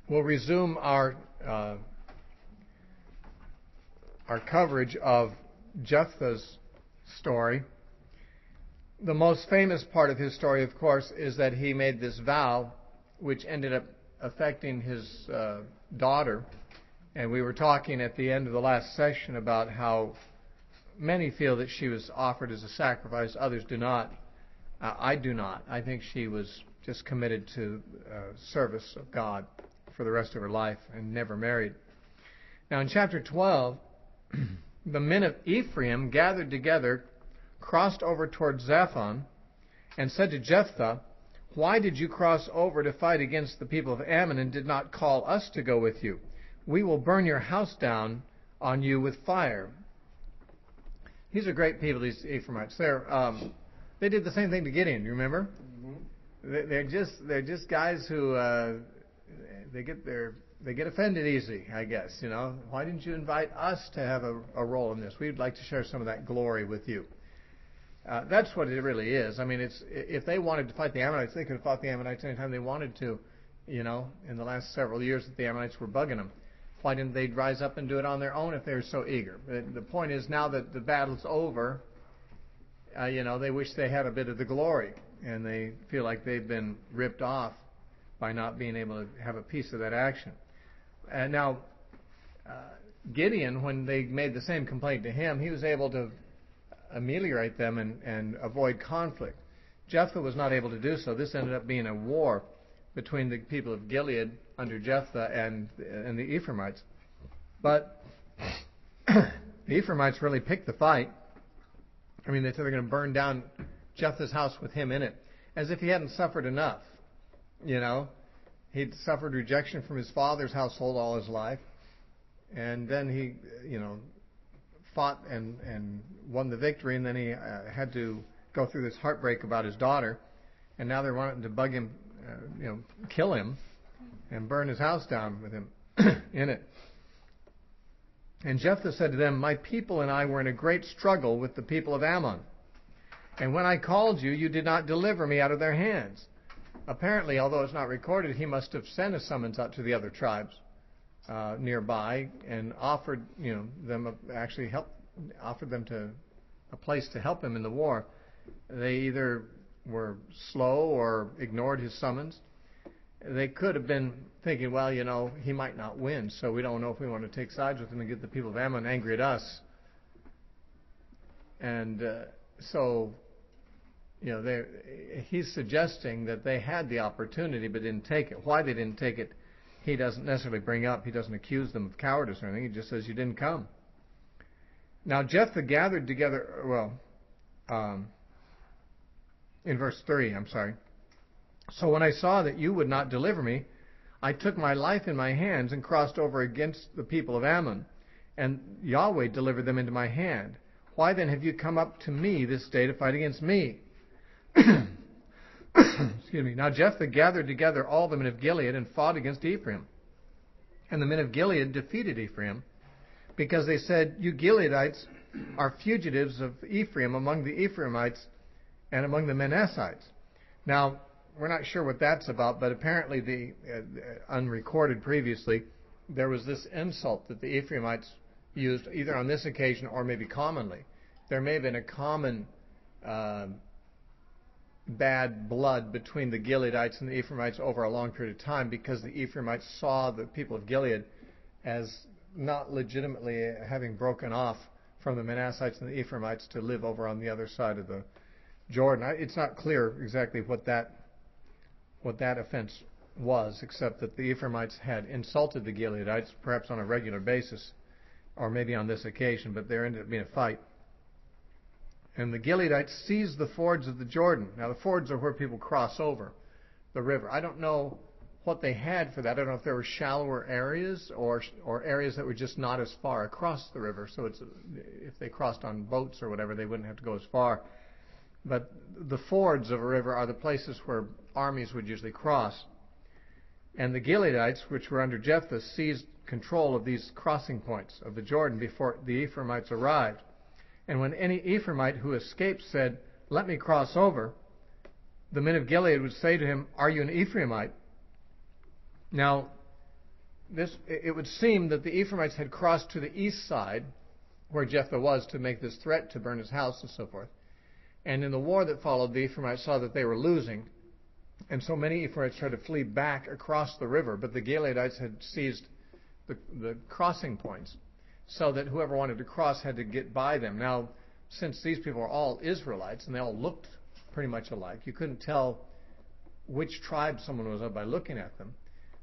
We'll resume our coverage of Jephthah's story. The most famous part of his story, of course, is that he made this vow, which ended up affecting his daughter. And we were talking at the end of the last session about how many feel that she was offered as a sacrifice, others do not. I do not. I think she was just committed to service of God for the rest of her life and never married. Now in chapter 12, the men of Ephraim gathered together, crossed over toward Zaphon, and said to Jephthah, "Why did you cross over to fight against the people of Ammon and did not call us to go with you? We will burn your house down on you with fire." These are great people, these Ephraimites. They did the same thing to Gideon, you remember? Mm-hmm. They're just guys who they get offended easy, I guess. You know, why didn't you invite us to have a role in this? We'd like to share some of that glory with you. That's what it really is. I mean, if they wanted to fight the Ammonites, they could have fought the Ammonites anytime they wanted to. You know, in the last several years that the Ammonites were bugging them. Why didn't they rise up and do it on their own if they were so eager? The point is, now that the battle's over, they wish they had a bit of the glory, and they feel like they've been ripped off by not being able to have a piece of that action. And now, Gideon, when they made the same complaint to him, he was able to ameliorate them and avoid conflict. Jephthah was not able to do so. This ended up being a war between the people of Gilead under Jephthah and the Ephraimites. But the Ephraimites really picked the fight. I mean, they said they're going to burn down Jephthah's house with him in it, as if he hadn't suffered enough. You know, he'd suffered rejection from his father's household all his life, and then he, fought and won the victory, and then he had to go through this heartbreak about his daughter, and now they're wanting to bug him, kill him, and burn his house down with him in it. And Jephthah said to them, "My people and I were in a great struggle with the people of Ammon. And when I called you, you did not deliver me out of their hands." Apparently, although it's not recorded, he must have sent a summons out to the other tribes nearby and offered, offered them to a place to help him in the war. They either were slow or ignored his summons. They could have been thinking, well, he might not win, so we don't know if we want to take sides with him and get the people of Ammon angry at us. And he's suggesting that they had the opportunity but didn't take it. Why they didn't take it, he doesn't necessarily bring up. He doesn't accuse them of cowardice or anything. He just says, you didn't come. Now Jephthah gathered together, in verse 3, "So when I saw that you would not deliver me, I took my life in my hands and crossed over against the people of Ammon, and Yahweh delivered them into my hand. Why then have you come up to me this day to fight against me?" Excuse me. Now Jephthah gathered together all the men of Gilead and fought against Ephraim. And the men of Gilead defeated Ephraim, because they said, "You Gileadites are fugitives of Ephraim among the Ephraimites and among the Manassites." Now, we're not sure what that's about, but apparently unrecorded previously, there was this insult that the Ephraimites used either on this occasion or maybe commonly. There may have been a common bad blood between the Gileadites and the Ephraimites over a long period of time, because the Ephraimites saw the people of Gilead as not legitimately having broken off from the Manassites and the Ephraimites to live over on the other side of the Jordan. It's not clear exactly what that offense was, except that the Ephraimites had insulted the Gileadites, perhaps on a regular basis, or maybe on this occasion, but there ended up being a fight. And the Gileadites seized the fords of the Jordan. Now, the fords are where people cross over the river. I don't know what they had for that. I don't know if there were shallower areas or areas that were just not as far across the river. So if they crossed on boats or whatever, they wouldn't have to go as far. But the fords of a river are the places where armies would usually cross. And the Gileadites, which were under Jephthah, seized control of these crossing points of the Jordan before the Ephraimites arrived. And when any Ephraimite who escaped said, "Let me cross over," the men of Gilead would say to him, "Are you an Ephraimite?" Now, it would seem that the Ephraimites had crossed to the east side, where Jephthah was, to make this threat to burn his house and so forth. And in the war that followed, the Ephraimites saw that they were losing, and so many Ephraimites tried to flee back across the river, but the Gileadites had seized the crossing points, so that whoever wanted to cross had to get by them. Now, since these people are all Israelites, and they all looked pretty much alike, you couldn't tell which tribe someone was of by looking at them.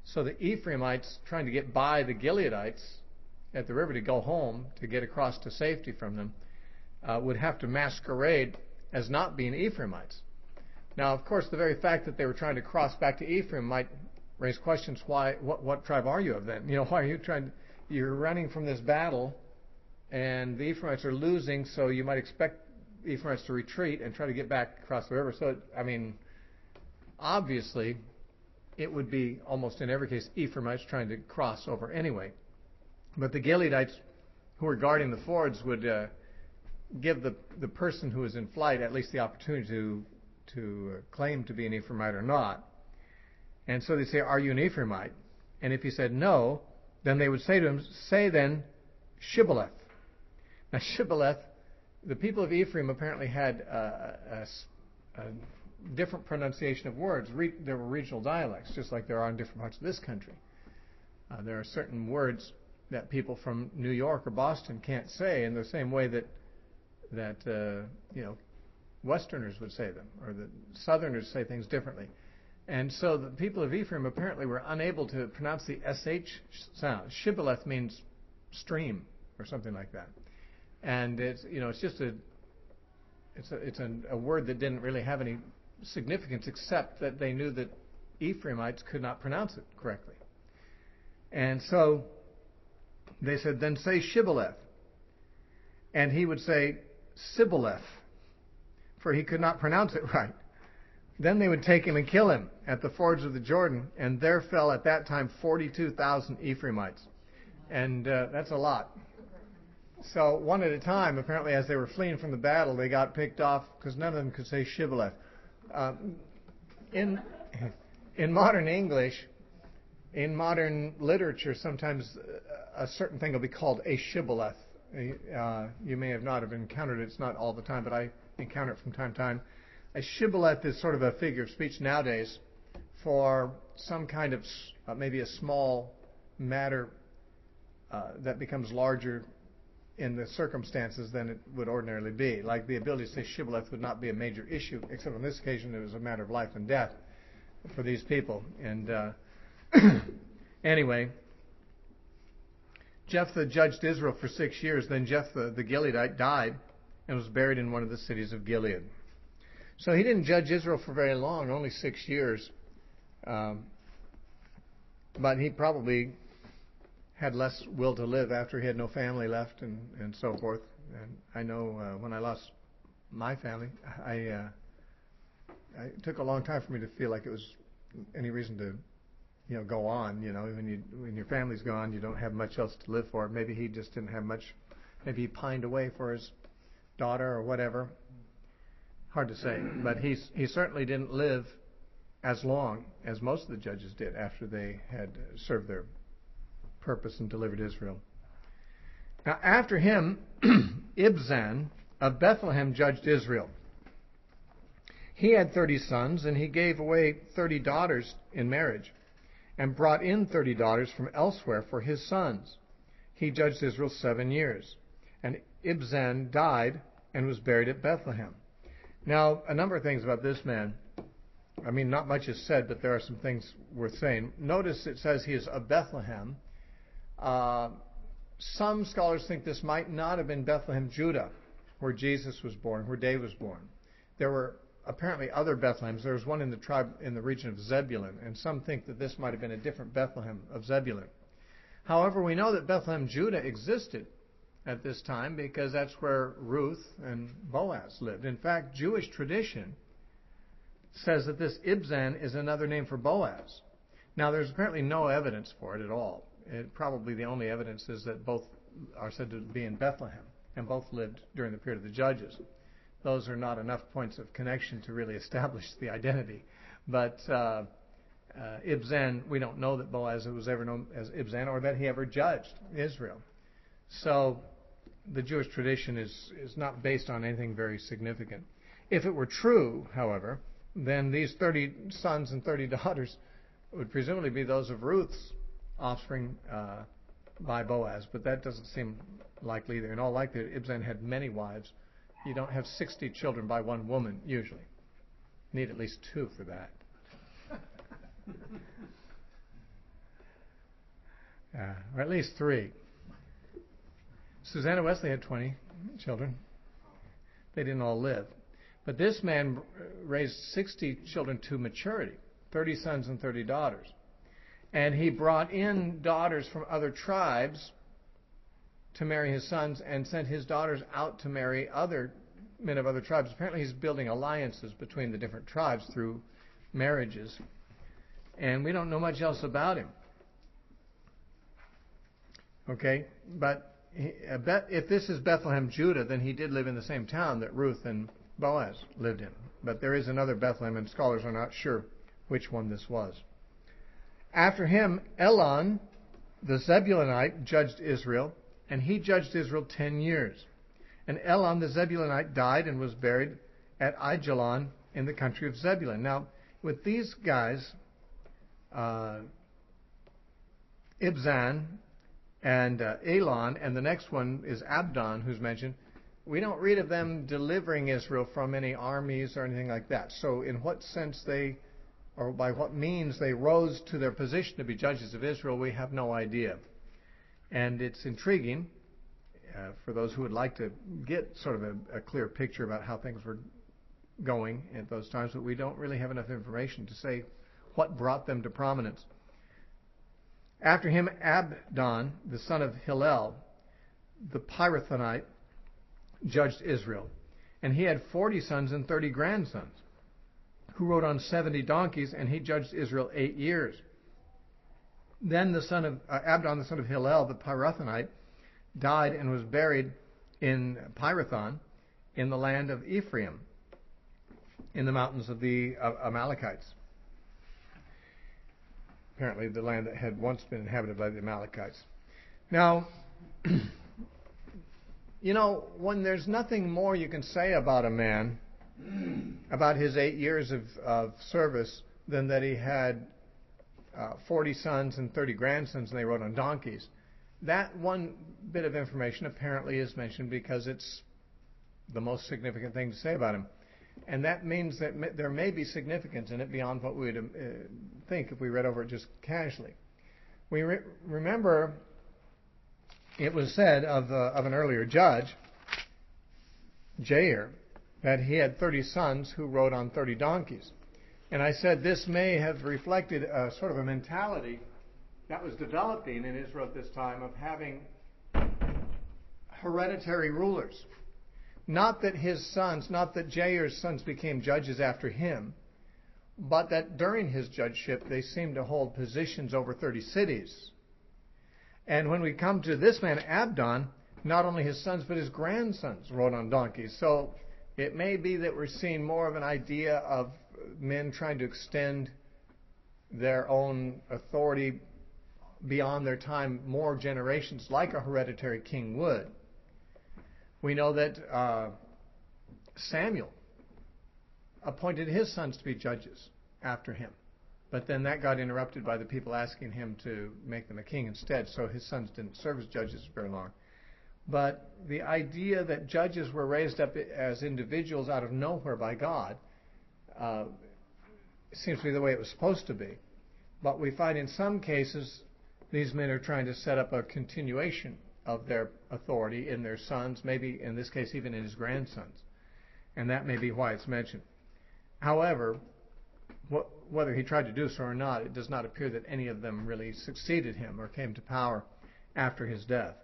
So the Ephraimites, trying to get by the Gileadites at the river to go home, to get across to safety from them, would have to masquerade as not being Ephraimites. Now, of course, the very fact that they were trying to cross back to Ephraim might raise questions. What tribe are you of then? Why are you're running from this battle, and the Ephraimites are losing, so you might expect the Ephraimites to retreat and try to get back across the river. So, obviously, it would be almost in every case Ephraimites trying to cross over anyway. But the Gileadites who were guarding the fords would give the person who was in flight at least the opportunity to claim to be an Ephraimite or not. And so they'd say, "Are you an Ephraimite?" And if he said no, then they would say to him, "Say then, Shibboleth." Now, Shibboleth, the people of Ephraim apparently had a different pronunciation of words. There were regional dialects, just like there are in different parts of this country. There are certain words that people from New York or Boston can't say in the same way that Westerners would say them, or that Southerners say things differently. And so the people of Ephraim apparently were unable to pronounce the SH sound. Shibboleth means stream or something like that. And it's just a word that didn't really have any significance, except that they knew that Ephraimites could not pronounce it correctly. And so they said, "Then say Shibboleth." And he would say Sibboleth, for he could not pronounce it right. Then they would take him and kill him at the fords of the Jordan, and there fell at that time 42,000 Ephraimites. And that's a lot. So one at a time, apparently, as they were fleeing from the battle, they got picked off because none of them could say Shibboleth. In modern English, in modern literature, sometimes a certain thing will be called a shibboleth. You may not have encountered it. It's not all the time, but I encounter it from time to time. A shibboleth is sort of a figure of speech nowadays for some kind of maybe a small matter that becomes larger in the circumstances than it would ordinarily be. Like the ability to say shibboleth would not be a major issue, except on this occasion it was a matter of life and death for these people. And anyway, Jephthah judged Israel for 6 years. Then Jephthah the Gileadite died and was buried in one of the cities of Gilead. So he didn't judge Israel for very long, only 6 years. But he probably had less will to live after he had no family left and so forth. And I know when I lost my family, it took a long time for me to feel like it was any reason to go on. When your family's gone, you don't have much else to live for. Maybe he just didn't have much. Maybe he pined away for his daughter or whatever. Hard to say. But he certainly didn't live as long as most of the judges did after they had served their purpose and delivered Israel. Now, after him, Ibzan of Bethlehem judged Israel. He had 30 sons, and he gave away 30 daughters in marriage, and brought in 30 daughters from elsewhere for his sons. He judged Israel 7 years. And Ibzan died and was buried at Bethlehem. Now, a number of things about this man. Not much is said, but there are some things worth saying. Notice it says he is of Bethlehem. Some scholars think this might not have been Bethlehem, Judah, where Jesus was born, where David was born. There were apparently other Bethlehems. There was one in the region of Zebulun, and some think that this might have been a different Bethlehem of Zebulun. However, we know that Bethlehem, Judah existed at this time because that's where Ruth and Boaz lived. In fact, Jewish tradition says that this Ibzan is another name for Boaz. Now, there's apparently no evidence for it at all. Probably the only evidence is that both are said to be in Bethlehem, and both lived during the period of the Judges. Those are not enough points of connection to really establish the identity. But Ibzan, we don't know that Boaz was ever known as Ibzan or that he ever judged Israel. So the Jewish tradition is not based on anything very significant. If it were true, however, then these 30 sons and 30 daughters would presumably be those of Ruth's offspring by Boaz, but that doesn't seem likely either. In all likelihood, Ibzan had many wives. You don't have 60 children by one woman, usually. You need at least 2 for that. Or at least 3. Susanna Wesley had 20 children. They didn't all live. But this man raised 60 children to maturity, 30 sons and 30 daughters. And he brought in daughters from other tribes to marry his sons and sent his daughters out to marry other men of other tribes. Apparently he's building alliances between the different tribes through marriages. And we don't know much else about him. Okay? But if this is Bethlehem, Judah, then he did live in the same town that Ruth and Boaz lived in. But there is another Bethlehem, and scholars are not sure which one this was. After him, Elon, the Zebulunite, judged Israel, and he judged Israel 10 years. And Elon, the Zebulunite, died and was buried at Aijalon in the country of Zebulun. Now, with these guys, Ibzan and Elon, and the next one is Abdon, who's mentioned, we don't read of them delivering Israel from any armies or anything like that. So in what sense or by what means they rose to their position to be judges of Israel, we have no idea. And it's intriguing for those who would like to get sort of a clear picture about how things were going at those times, but we don't really have enough information to say what brought them to prominence. After him, Abdon, the son of Hillel, the Pirathonite, judged Israel. And he had 40 sons and 30 grandsons, who rode on 70 donkeys, and he judged Israel 8 years. Then the son of Abdon, the son of Hillel, the Pirathonite, died and was buried in Pirathon in the land of Ephraim, in the mountains of the Amalekites. Apparently the land that had once been inhabited by the Amalekites. Now, you know, when there's nothing more you can say about a man, about his 8 years of service, than that he had 40 sons and 30 grandsons and they rode on donkeys, that one bit of information apparently is mentioned because it's the most significant thing to say about him. And that means that there may be significance in it beyond what we would think if we read over it just casually. We remember it was said of an earlier judge, Jair, that he had 30 sons who rode on 30 donkeys. And I said this may have reflected a sort of a mentality that was developing in Israel at this time of having hereditary rulers. Not that Jair's sons became judges after him, but that during his judgeship they seemed to hold positions over 30 cities. And when we come to this man, Abdon, not only his sons but his grandsons rode on donkeys. So it may be that we're seeing more of an idea of men trying to extend their own authority beyond their time, more generations, like a hereditary king would. We know that Samuel appointed his sons to be judges after him. But then that got interrupted by the people asking him to make them a king instead, so his sons didn't serve as judges very long. But the idea that judges were raised up as individuals out of nowhere by God seems to be the way it was supposed to be. But we find in some cases these men are trying to set up a continuation of their authority in their sons, maybe in this case even in his grandsons. And that may be why it's mentioned. However, whether he tried to do so or not, it does not appear that any of them really succeeded him or came to power after his death.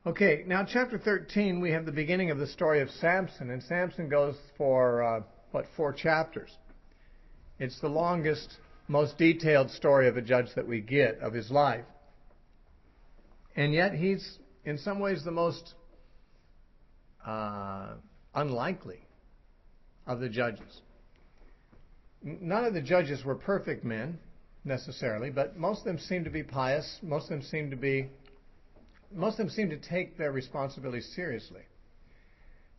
Okay, now chapter 13, we have the beginning of the story of Samson, and Samson goes for, 4 chapters. It's the longest, most detailed story of a judge that we get of his life. And yet he's, in some ways, the most unlikely of the judges. None of the judges were perfect men necessarily, but most of them seemed to be pious. Most of them seemed to take their responsibility seriously.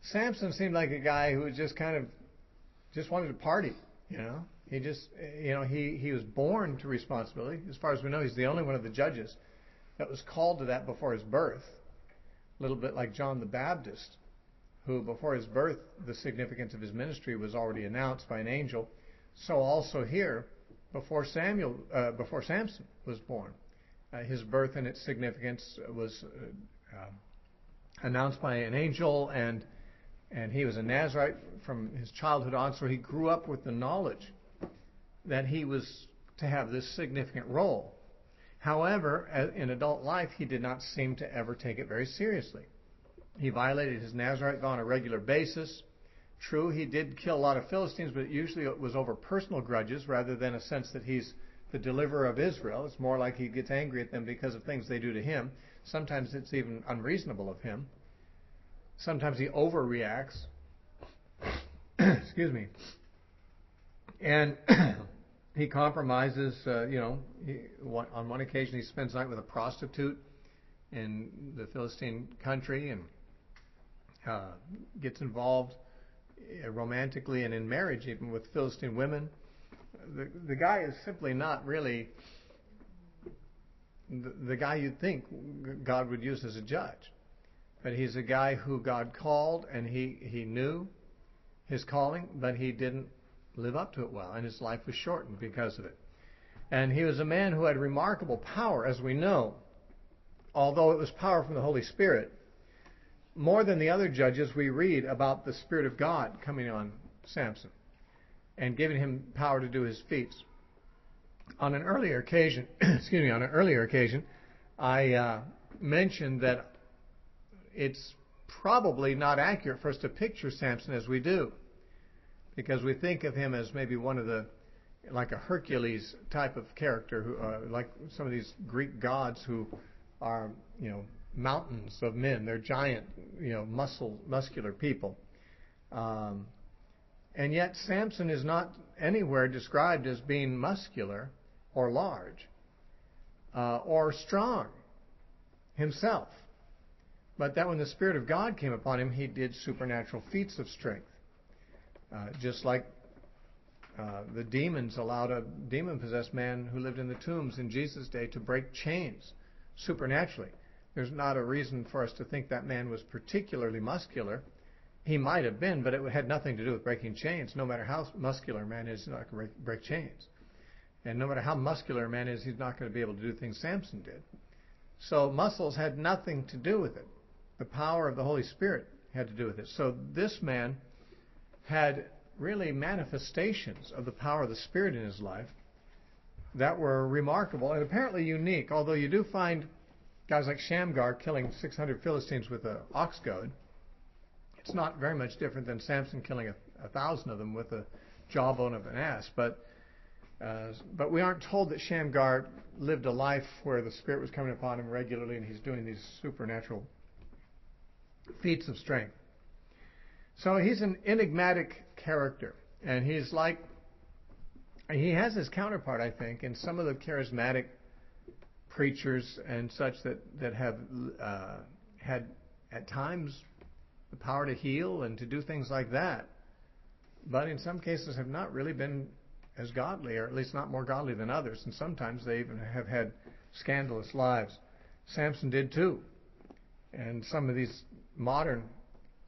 Samson seemed like a guy who just wanted to party, you know. He was born to responsibility. As far as we know, he's the only one of the judges that was called to that before his birth. A little bit like John the Baptist, who before his birth, the significance of his ministry was already announced by an angel. So also here, before Samson was born, his birth and its significance was announced by an angel, and he was a Nazarite from his childhood on, so he grew up with the knowledge that he was to have this significant role. However, in adult life, he did not seem to ever take it very seriously. He violated his Nazarite vow on a regular basis. True, he did kill a lot of Philistines, but usually it was over personal grudges rather than a sense that he's the deliverer of Israel. It's more like he gets angry at them because of things they do to him. Sometimes it's even unreasonable of him. Sometimes he overreacts. Excuse me. And he compromises, on one occasion he spends the night with a prostitute in the Philistine country and gets involved romantically and in marriage even with Philistine women. The guy is simply not really the guy you'd think God would use as a judge. But he's a guy who God called, and he knew his calling, but he didn't live up to it well, and his life was shortened because of it. And he was a man who had remarkable power, as we know, although it was power from the Holy Spirit. More than the other judges, we read about the Spirit of God coming on Samson and giving him power to do his feats. On an earlier occasion, I mentioned that it's probably not accurate for us to picture Samson as we do, because we think of him as maybe one of like a Hercules type of character, who, like some of these Greek gods who are, mountains of men. They're giant, muscular people. And yet Samson is not anywhere described as being muscular or large or strong himself. But that when the Spirit of God came upon him, he did supernatural feats of strength. Just like the demons allowed a demon-possessed man who lived in the tombs in Jesus' day to break chains supernaturally. There's not a reason for us to think that man was particularly muscular. He might have been, but it had nothing to do with breaking chains. No matter how muscular a man is, he's not going to break chains. And no matter how muscular a man is, he's not going to be able to do things Samson did. So muscles had nothing to do with it. The power of the Holy Spirit had to do with it. So this man had really manifestations of the power of the Spirit in his life that were remarkable and apparently unique, although you do find guys like Shamgar killing 600 Philistines with an ox goad. It's not very much different than Samson killing 1,000 of them with a jawbone of an ass. But we aren't told that Shamgar lived a life where the Spirit was coming upon him regularly and he's doing these supernatural feats of strength. So he's an enigmatic character, and he has his counterpart, I think, in some of the charismatic preachers and such that have had at times the power to heal and to do things like that, but in some cases have not really been as godly, or at least not more godly than others, and sometimes they even have had scandalous lives. Samson did too, and some of these modern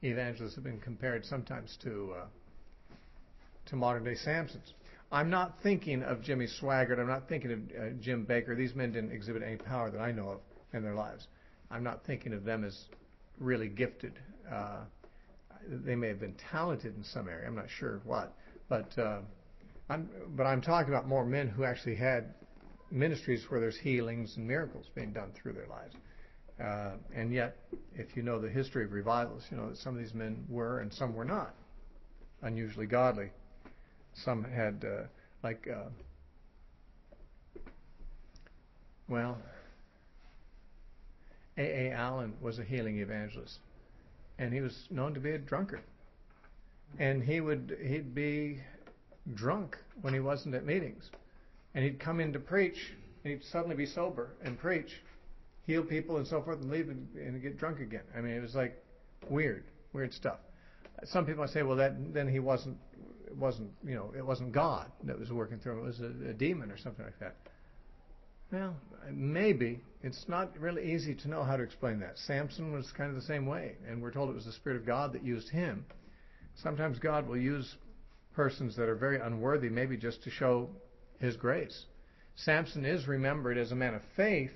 evangelists have been compared sometimes to modern day Samsons. I'm not thinking of Jimmy Swaggart. I'm not thinking of Jim Baker. These men didn't exhibit any power that I know of in their lives. I'm not thinking of them as really gifted. They may have been talented in some area. I'm not sure what, but I'm talking about more men who actually had ministries where there's healings and miracles being done through their lives. And yet, if you know the history of revivals, you know that some of these men were and some were not unusually godly. Some had, A. Allen was a healing evangelist, and he was known to be a drunkard. And he'd be drunk when he wasn't at meetings. And he'd come in to preach, and he'd suddenly be sober and preach, heal people and so forth, and leave and get drunk again. I mean, it was like weird stuff. Some people might say, well, then he wasn't, it wasn't God that was working through him. It was a demon or something like that. Well, maybe. It's not really easy to know how to explain that. Samson was kind of the same way, and we're told it was the Spirit of God that used him. Sometimes God will use persons that are very unworthy, maybe just to show His grace. Samson is remembered as a man of faith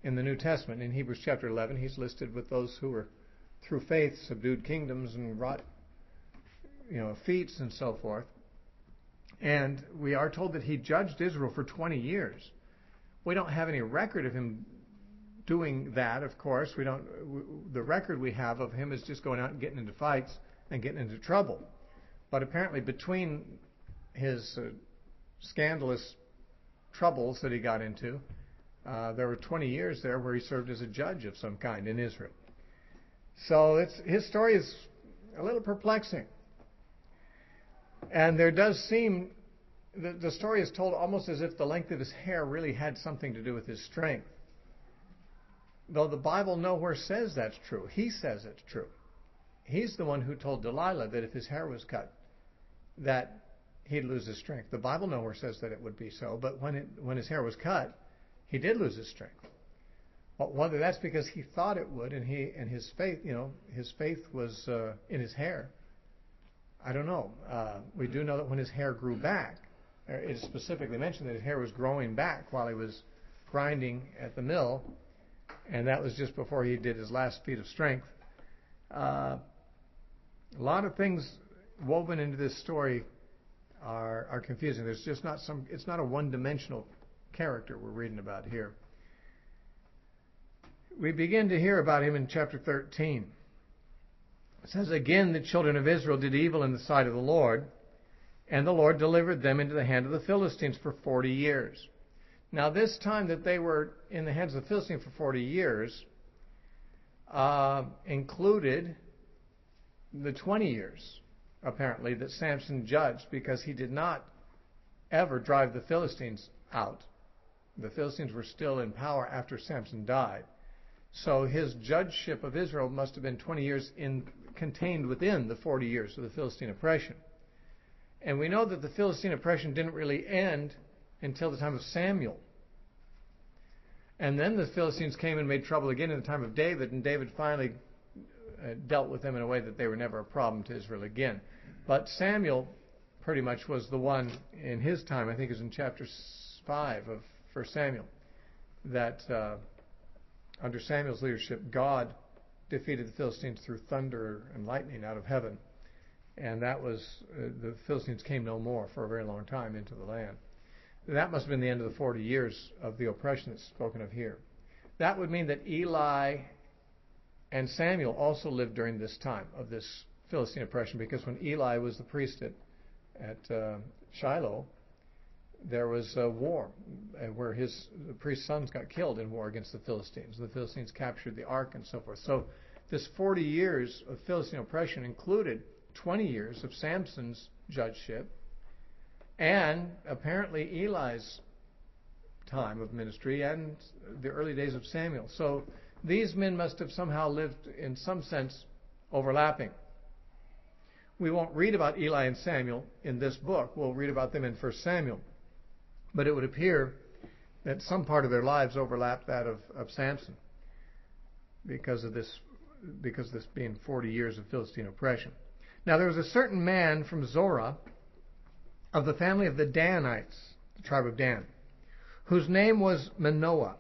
in the New Testament. In Hebrews chapter 11, he's listed with those who were, through faith, subdued kingdoms and wrought, feats and so forth. And we are told that he judged Israel for 20 years. We don't have any record of him doing that, of course. The record we have of him is just going out and getting into fights and getting into trouble. But apparently between his scandalous troubles that he got into, there were 20 years there where he served as a judge of some kind in Israel. So his story is a little perplexing. And there does seem, the story is told almost as if the length of his hair really had something to do with his strength. Though the Bible nowhere says that's true. He says it's true. He's the one who told Delilah that if his hair was cut, that he'd lose his strength. The Bible nowhere says that it would be so, but when his hair was cut, he did lose his strength. Well, whether that's because he thought it would, and his faith was in his hair, I don't know. We do know that when his hair grew back, it is specifically mentioned that his hair was growing back while he was grinding at the mill, and that was just before he did his last feat of strength. A lot of things woven into this story are confusing. There's just it's not a one-dimensional character we're reading about here. We begin to hear about him in chapter 13. It says, "Again the children of Israel did evil in the sight of the Lord, and the Lord delivered them into the hand of the Philistines for 40 years. Now this time that they were in the hands of the Philistines for 40 years included the 20 years, apparently, that Samson judged, because he did not ever drive the Philistines out. The Philistines were still in power after Samson died. So his judgeship of Israel must have been 20 years contained within the 40 years of the Philistine oppression. And we know that the Philistine oppression didn't really end until the time of Samuel. And then the Philistines came and made trouble again in the time of David, and David finally dealt with them in a way that they were never a problem to Israel again. But Samuel pretty much was the one in his time, I think it was in chapter 5 of 1 Samuel, that under Samuel's leadership, God defeated the Philistines through thunder and lightning out of heaven. And that was, the Philistines came no more for a very long time into the land. That must have been the end of the 40 years of the oppression that's spoken of here. That would mean that Eli and Samuel also lived during this time of this Philistine oppression, because when Eli was the priest at Shiloh, there was a war where the priest's sons got killed in war against the Philistines. The Philistines captured the ark and so forth. So this 40 years of Philistine oppression included 20 years of Samson's judgeship and apparently Eli's time of ministry and the early days of Samuel. So these men must have somehow lived in some sense overlapping. We won't read about Eli and Samuel in this book. We'll read about them in 1 Samuel. But it would appear that some part of their lives overlapped that of Samson because this being 40 years of Philistine oppression. Now there was a certain man from Zorah of the family of the Danites, the tribe of Dan, whose name was Manoah,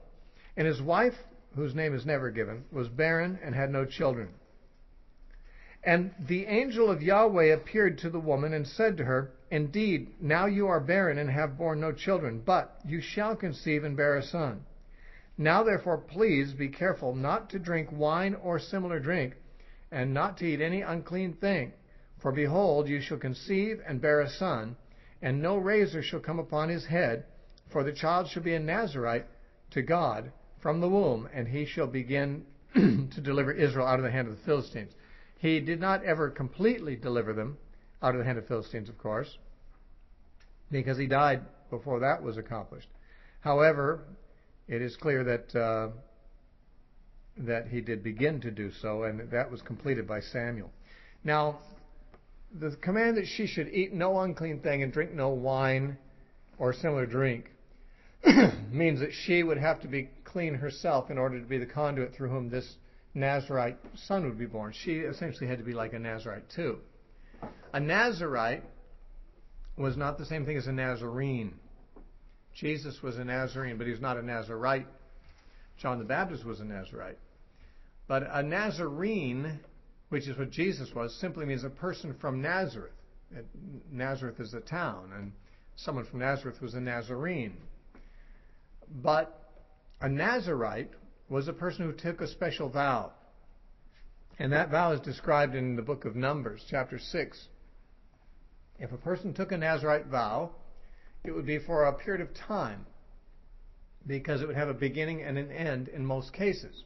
and his wife, whose name is never given, was barren and had no children. And the angel of Yahweh appeared to the woman and said to her, "Indeed, now you are barren and have borne no children, but you shall conceive and bear a son. Now therefore please be careful not to drink wine or similar drink, and not to eat any unclean thing. For behold, you shall conceive and bear a son, and no razor shall come upon his head, for the child shall be a Nazarite to God from the womb, and he shall begin to deliver Israel out of the hand of the Philistines." He did not ever completely deliver them out of the hand of Philistines, of course. because he died before that was accomplished. However, it is clear that he did begin to do so, and that was completed by Samuel. Now, the command that she should eat no unclean thing and drink no wine or similar drink means that she would have to be clean herself in order to be the conduit through whom this Nazarite son would be born. She essentially had to be like a Nazarite too. A Nazarite was not the same thing as a Nazarene. Jesus was a Nazarene, but he was not a Nazarite. John the Baptist was a Nazarite. But a Nazarene, which is what Jesus was, simply means a person from Nazareth. Nazareth is a town, and someone from Nazareth was a Nazarene. But a Nazarite was a person who took a special vow. And that vow is described in the book of Numbers, chapter 6. If a person took a Nazarite vow, it would be for a period of time, because it would have a beginning and an end in most cases.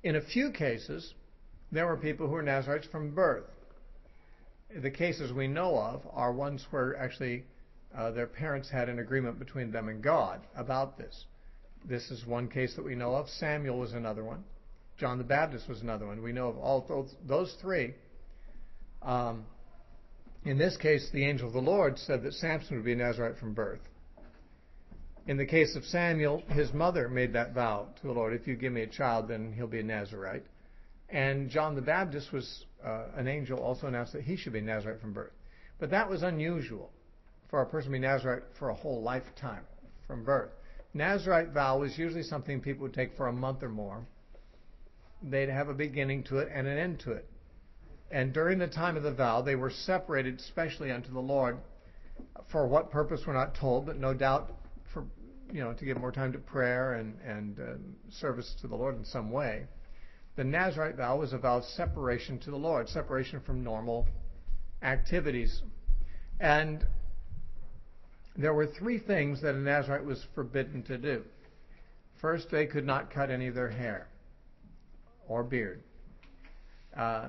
In a few cases, there were people who were Nazarites from birth. The cases we know of are ones where actually their parents had an agreement between them and God about this. This is one case that we know of. Samuel was another one. John the Baptist was another one. We know of all those three. In this case, the angel of the Lord said that Samson would be a Nazarite from birth. In the case of Samuel, his mother made that vow to the Lord: if you give me a child, then he'll be a Nazarite. And John the Baptist was an angel also announced that he should be a Nazarite from birth. But that was unusual for a person to be Nazarite for a whole lifetime from birth. Nazarite vow was usually something people would take for a month or more. They'd have a beginning to it and an end to it. And during the time of the vow, they were separated specially unto the Lord. For what purpose we're not told, but no doubt for to give more time to prayer and service to the Lord in some way. The Nazarite vow was a vow of separation to the Lord, separation from normal activities. And there were three things that a Nazarite was forbidden to do. First, they could not cut any of their hair or beard.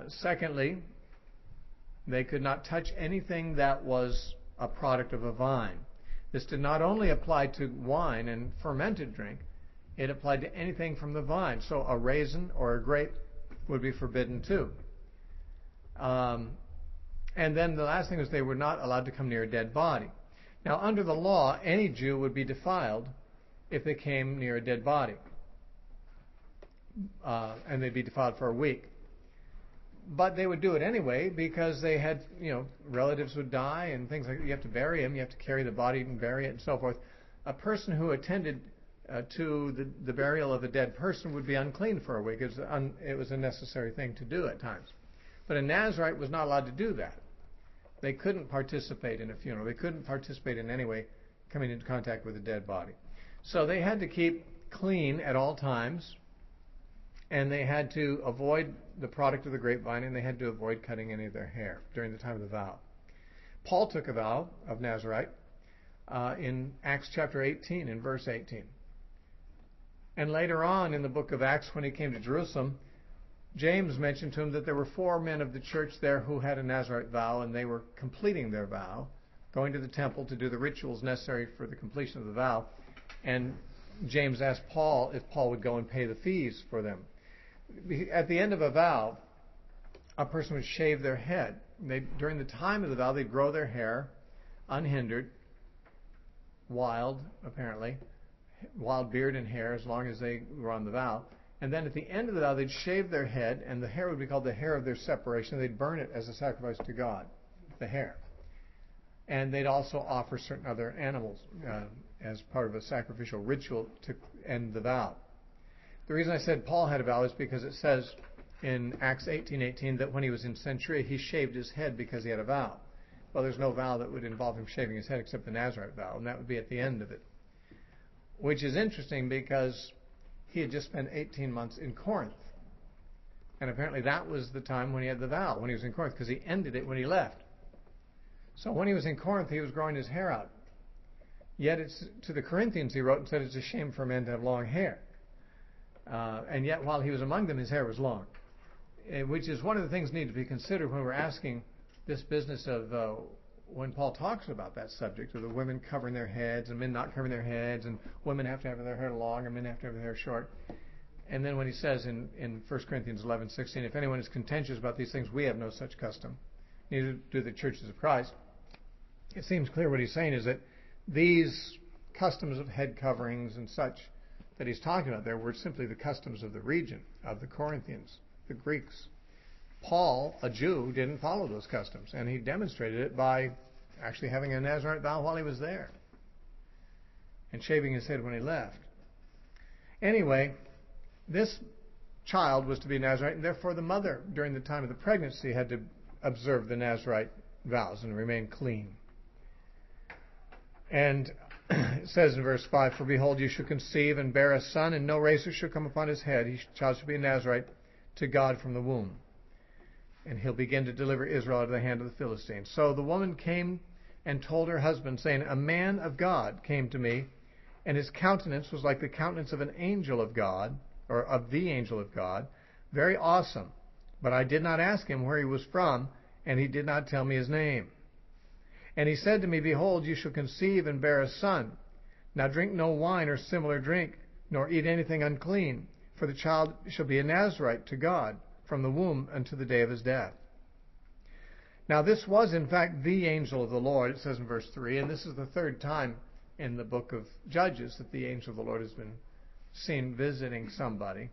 Secondly, they could not touch anything that was a product of a vine. This did not only apply to wine and fermented drink, it applied to anything from the vine. So a raisin or a grape would be forbidden too. And then the last thing was they were not allowed to come near a dead body. Now, under the law, any Jew would be defiled if they came near a dead body. And they'd be defiled for a week. But they would do it anyway because they had, relatives would die and things like that. You have to bury them, you have to carry the body and bury it and so forth. A person who attended to the burial of a dead person would be unclean for a week. It was a necessary thing to do at times. But a Nazarite was not allowed to do that. They couldn't participate in a funeral. They couldn't participate in any way coming into contact with a dead body. So they had to keep clean at all times, and they had to avoid the product of the grapevine, and they had to avoid cutting any of their hair during the time of the vow. Paul took a vow of Nazarite in Acts chapter 18, in verse 18. And later on in the book of Acts, when he came to Jerusalem, James mentioned to him that there were 4 men of the church there who had a Nazarite vow, and they were completing their vow, going to the temple to do the rituals necessary for the completion of the vow. And James asked Paul if Paul would go and pay the fees for them. At the end of a vow, a person would shave their head. During the time of the vow, they'd grow their hair unhindered, wild, apparently, wild beard and hair as long as they were on the vow. And then at the end of the vow, they'd shave their head, and the hair would be called the hair of their separation. They'd burn it as a sacrifice to God, the hair. And they'd also offer certain other animals as part of a sacrificial ritual to end the vow. The reason I said Paul had a vow is because it says in Acts 18:18 that when he was in Cenchrea, he shaved his head because he had a vow. Well, there's no vow that would involve him shaving his head except the Nazarite vow, and that would be at the end of it. Which is interesting because he had just spent 18 months in Corinth. And apparently that was the time when he had the vow, when he was in Corinth, because he ended it when he left. So when he was in Corinth, he was growing his hair out. Yet it's to the Corinthians he wrote and said it's a shame for men to have long hair. And yet while he was among them, his hair was long. Which is one of the things that need to be considered when we're asking this business of when Paul talks about that subject of the women covering their heads and men not covering their heads, and women have to have their hair long and men have to have their hair short. And then when he says in 1 Corinthians 11:16, if anyone is contentious about these things, we have no such custom, neither do the churches of Christ. It seems clear what he's saying is that these customs of head coverings and such that he's talking about there were simply the customs of the region, of the Corinthians, the Greeks. Paul, a Jew, didn't follow those customs, and he demonstrated it by actually having a Nazarite vow while he was there and shaving his head when he left. Anyway, this child was to be a Nazarite, and therefore the mother, during the time of the pregnancy, had to observe the Nazarite vows and remain clean. And it says in verse 5, for behold, you shall conceive and bear a son, and no razor shall come upon his head. His child shall be a Nazarite to God from the womb. And he'll begin to deliver Israel out of the hand of the Philistines. So the woman came and told her husband, saying, a man of God came to me, and his countenance was like the countenance of an angel of God, or of the angel of God, very awesome. But I did not ask him where he was from, and he did not tell me his name. And he said to me, behold, you shall conceive and bear a son. Now drink no wine or similar drink, nor eat anything unclean, for the child shall be a Nazarite to God from the womb unto the day of his death. Now this was in fact the angel of the Lord, it says in verse 3, and this is the third time in the book of Judges that the angel of the Lord has been seen visiting somebody.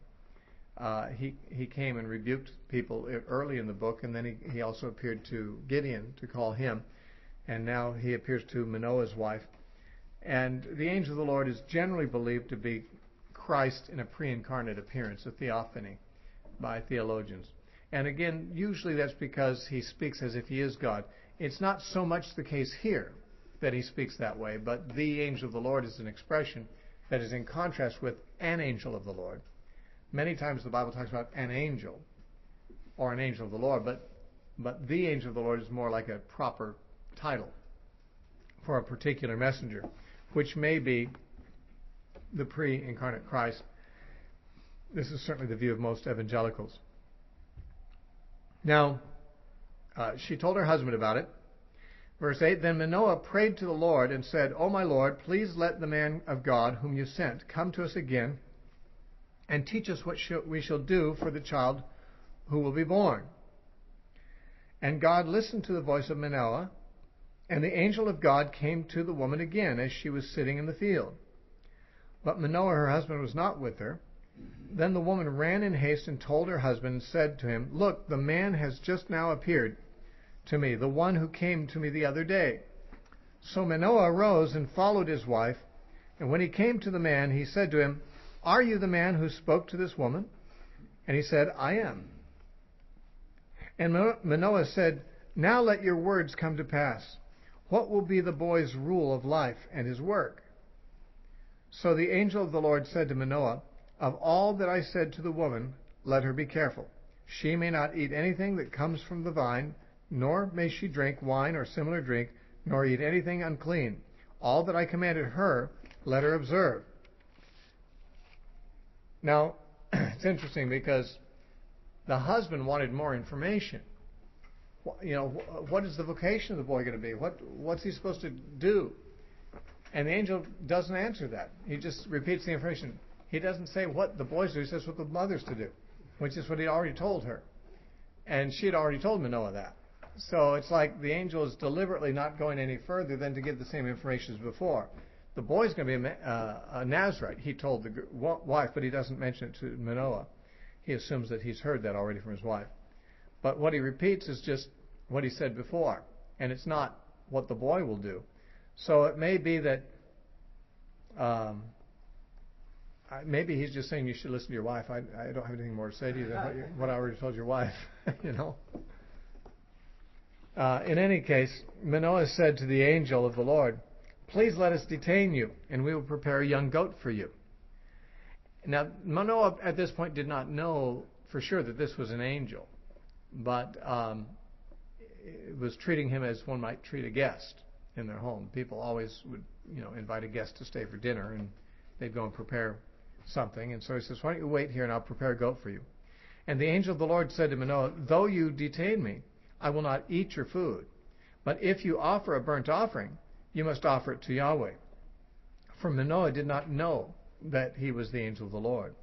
He came and rebuked people early in the book, and then he also appeared to Gideon to call him. And now he appears to Manoah's wife. And the angel of the Lord is generally believed to be Christ in a pre-incarnate appearance, a theophany, by theologians. And again, usually that's because he speaks as if he is God. It's not so much the case here that he speaks that way, but the angel of the Lord is an expression that is in contrast with an angel of the Lord. Many times the Bible talks about an angel or an angel of the Lord, but the angel of the Lord is more like a proper title for a particular messenger, which may be the pre-incarnate Christ. This is certainly the view of most evangelicals. Now, she told her husband about it. Verse 8, then Manoah prayed to the Lord and said, O my Lord, please let the man of God whom you sent come to us again and teach us what we shall do for the child who will be born. And God listened to the voice of Manoah, and the angel of God came to the woman again as she was sitting in the field. But Manoah, her husband, was not with her. Then the woman ran in haste and told her husband and said to him, look, the man has just now appeared to me, the one who came to me the other day. So Manoah arose and followed his wife, and when he came to the man, he said to him, are you the man who spoke to this woman? And he said, I am. And Manoah said, now let your words come to pass. What will be the boy's rule of life and his work? So the angel of the Lord said to Manoah, of all that I said to the woman, let her be careful. She may not eat anything that comes from the vine, nor may she drink wine or similar drink, nor eat anything unclean. All that I commanded her, let her observe. Now, it's interesting because the husband wanted more information. What is the vocation of the boy going to be? What's he supposed to do? And the angel doesn't answer that. He just repeats the information. He doesn't say what the boys do. He says what the mother's to do, which is what he already told her. And she had already told Manoah that. So it's like the angel is deliberately not going any further than to give the same information as before. The boy's going to be a Nazarite, he told the wife, but he doesn't mention it to Manoah. He assumes that he's heard that already from his wife. But what he repeats is just what he said before, and it's not what the boy will do. So it may be that maybe he's just saying you should listen to your wife. I don't have anything more to say to you than what I already told your wife. In any case, Manoah said to the angel of the Lord, please let us detain you, and we will prepare a young goat for you. Now, Manoah at this point did not know for sure that this was an angel, but it was treating him as one might treat a guest in their home. People always would, invite a guest to stay for dinner, and they'd go and prepare something. And so he says, why don't you wait here, and I'll prepare a goat for you. And the angel of the Lord said to Manoah, though you detain me, I will not eat your food. But if you offer a burnt offering, you must offer it to Yahweh. For Manoah did not know that he was the angel of the Lord.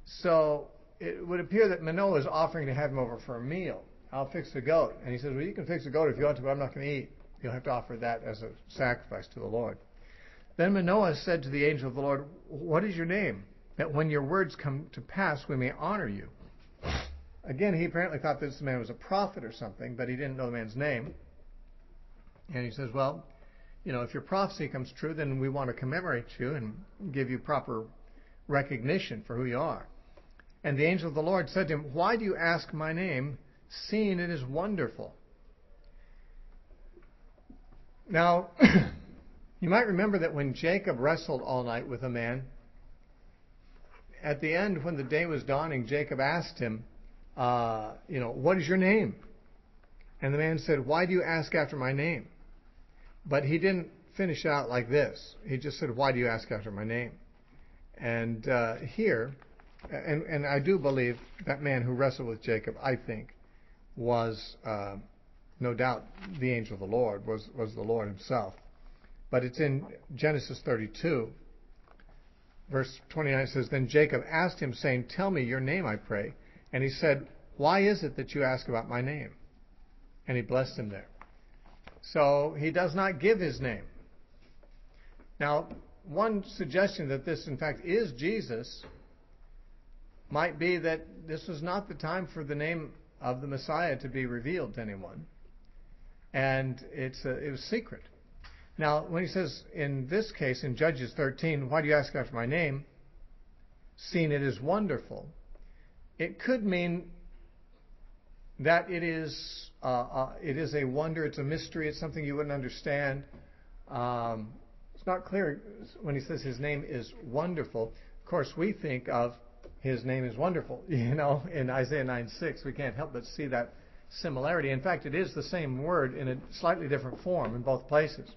So it would appear that Manoah is offering to have him over for a meal. I'll fix a goat. And he says, well, you can fix a goat if you want to, but I'm not going to eat. You'll have to offer that as a sacrifice to the Lord. Then Manoah said to the angel of the Lord, what is your name? That when your words come to pass, we may honor you. Again, he apparently thought this man was a prophet or something, but he didn't know the man's name. And he says, well, if your prophecy comes true, then we want to commemorate you and give you proper recognition for who you are. And the angel of the Lord said to him, why do you ask my name, seeing it is wonderful? Now, you might remember that when Jacob wrestled all night with a man, at the end, when the day was dawning, Jacob asked him, what is your name? And the man said, why do you ask after my name? But he didn't finish out like this. He just said, why do you ask after my name? And here, and I do believe that man who wrestled with Jacob, I think, was no doubt the angel of the Lord, was the Lord himself. But it's in Genesis 32, verse 29, it says, then Jacob asked him, saying, tell me your name, I pray. And he said, why is it that you ask about my name? And he blessed him there. So he does not give his name. Now, one suggestion that this, in fact, is Jesus might be that this was not the time for the name of the Messiah to be revealed to anyone. And it was secret. Now, when he says, in this case, in Judges 13, why do you ask after my name? Seeing it is wonderful. It could mean that it is a wonder, it's a mystery, it's something you wouldn't understand. It's not clear when he says his name is wonderful. Of course, we think of his name is wonderful. In Isaiah 9:6, we can't help but see that similarity. In fact, it is the same word in a slightly different form in both places.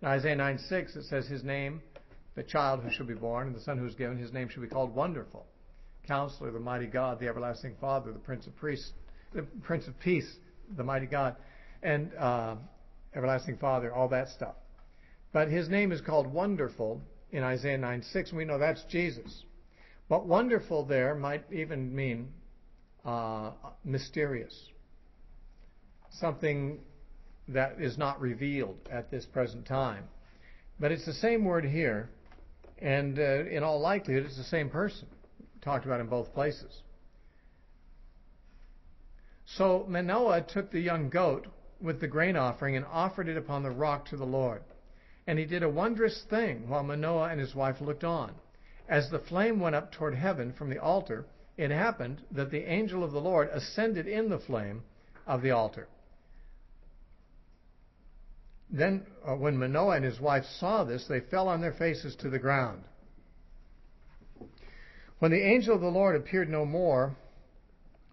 In Isaiah 9:6, it says his name, the child who shall be born, and the son who is given, his name shall be called Wonderful, Counselor, the Mighty God, the Everlasting Father, the Prince of Peace, the Mighty God, and Everlasting Father, all that stuff. But his name is called Wonderful in Isaiah 9:6, and we know that's Jesus. But wonderful there might even mean mysterious, something that is not revealed at this present time. But it's the same word here, and in all likelihood it's the same person, talked about in both places. So Manoah took the young goat with the grain offering and offered it upon the rock to the Lord. And he did a wondrous thing while Manoah and his wife looked on. As the flame went up toward heaven from the altar, it happened that the angel of the Lord ascended in the flame of the altar. Then when Manoah and his wife saw this, they fell on their faces to the ground. When the angel of the Lord appeared no more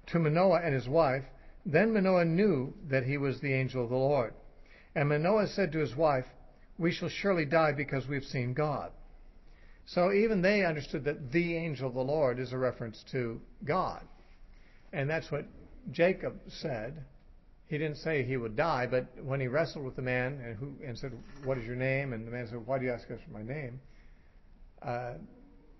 to Manoah and his wife, then Manoah knew that he was the angel of the Lord. And Manoah said to his wife, we shall surely die because we've seen God. So even they understood that the angel of the Lord is a reference to God. And that's what Jacob said. He didn't say he would die, but when he wrestled with the man and said, what is your name? And the man said, why do you ask us for my name?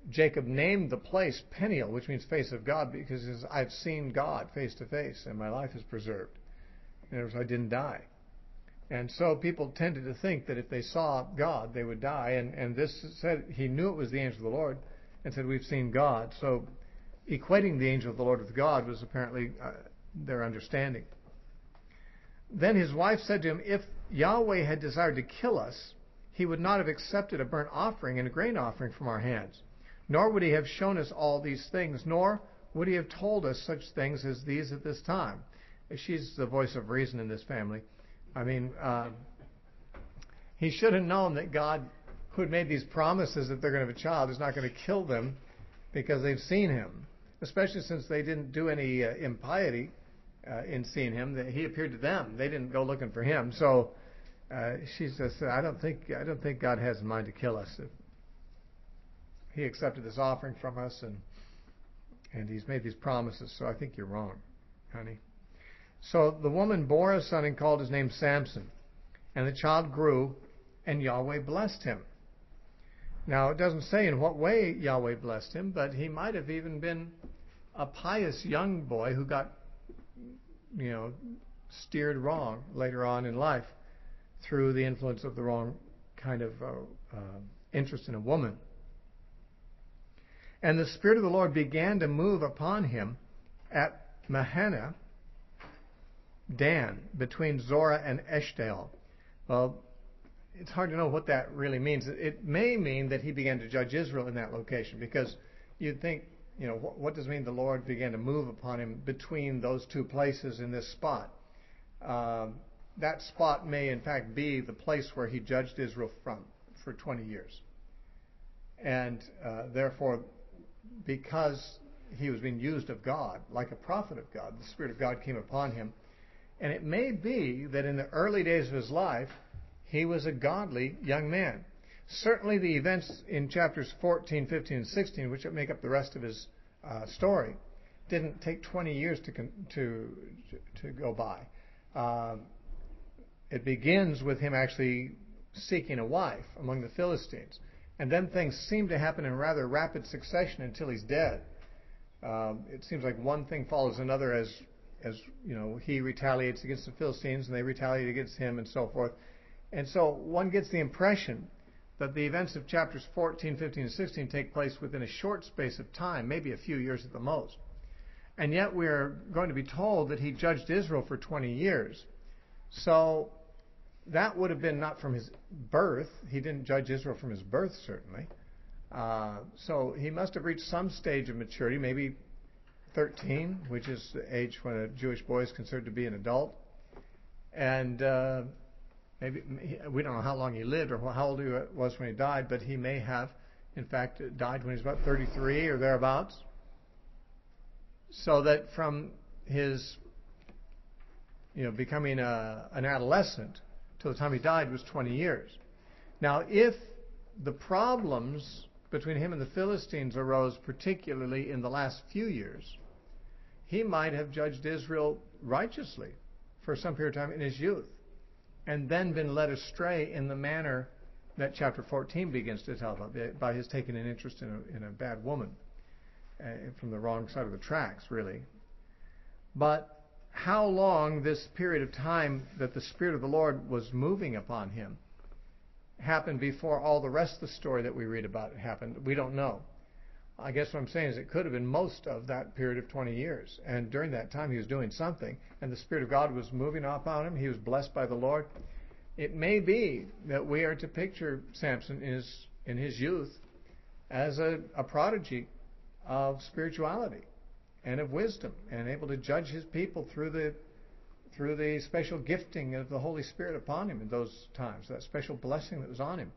Jacob named the place Peniel, which means face of God, because he says, I've seen God face to face, and my life is preserved. In other words, I didn't die. And so people tended to think that if they saw God, they would die. And this said, he knew it was the angel of the Lord and said, we've seen God. So equating the angel of the Lord with God was apparently their understanding. Then his wife said to him, if Yahweh had desired to kill us, he would not have accepted a burnt offering and a grain offering from our hands. Nor would he have shown us all these things, nor would he have told us such things as these at this time. She's the voice of reason in this family. I mean, he should have known that God, who had made these promises that they're going to have a child, is not going to kill them because they've seen him, especially since they didn't do any impiety in seeing him. That he appeared to them. They didn't go looking for him. So she says, I don't think God has in mind to kill us. If he accepted this offering from us, and he's made these promises, so I think you're wrong, honey. So the woman bore a son and called his name Samson. And the child grew, and Yahweh blessed him. Now, it doesn't say in what way Yahweh blessed him, but he might have even been a pious young boy who got, steered wrong later on in life through the influence of the wrong kind of interest in a woman. And the Spirit of the Lord began to move upon him at Mahanaim, Dan, between Zorah and Eshtaol. Well, it's hard to know what that really means. It may mean that he began to judge Israel in that location, because you'd think, what does it mean the Lord began to move upon him between those two places in this spot? That spot may in fact be the place where he judged Israel for 20 years. And therefore, because he was being used of God, like a prophet of God, the Spirit of God came upon him. And it may be that in the early days of his life, he was a godly young man. Certainly the events in chapters 14, 15, and 16, which make up the rest of his story, didn't take 20 years to go by. It begins with him actually seeking a wife among the Philistines. And then things seem to happen in rather rapid succession until he's dead. It seems like one thing follows another as he retaliates against the Philistines and they retaliate against him and so forth. And so one gets the impression that the events of chapters 14, 15, and 16 take place within a short space of time, maybe a few years at the most. And yet we are going to be told that he judged Israel for 20 years. So that would have been not from his birth. He didn't judge Israel from his birth, certainly. So he must have reached some stage of maturity, maybe 13, which is the age when a Jewish boy is considered to be an adult. And maybe we don't know how long he lived or how old he was when he died, but he may have, in fact, died when he was about 33 or thereabouts. So that from his, becoming an adolescent till the time he died was 20 years. Now, if the problems between him and the Philistines arose particularly in the last few years, he might have judged Israel righteously for some period of time in his youth, and then been led astray in the manner that chapter 14 begins to tell about, by his taking an interest in a bad woman from the wrong side of the tracks, really. But how long this period of time that the Spirit of the Lord was moving upon him happened before all the rest of the story that we read about happened, we don't know. I guess what I'm saying is it could have been most of that period of 20 years. And during that time he was doing something, and the Spirit of God was moving upon him. He was blessed by the Lord. It may be that we are to picture Samson in his youth as a prodigy of spirituality and of wisdom, and able to judge his people through the special gifting of the Holy Spirit upon him in those times, that special blessing that was on him.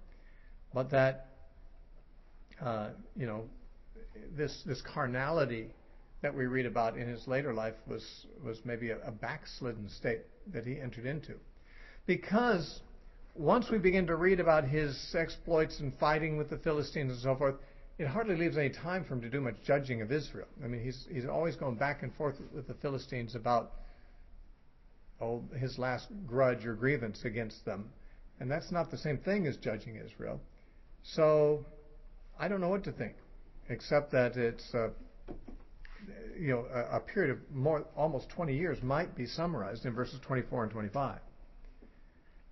But that, this carnality that we read about in his later life was maybe a backslidden state that he entered into. Because once we begin to read about his exploits and fighting with the Philistines and so forth, it hardly leaves any time for him to do much judging of Israel. I mean, he's always going back and forth with the Philistines about his last grudge or grievance against them. And that's not the same thing as judging Israel. So I don't know what to think, except that it's a period of almost 20 years might be summarized in verses 24 and 25,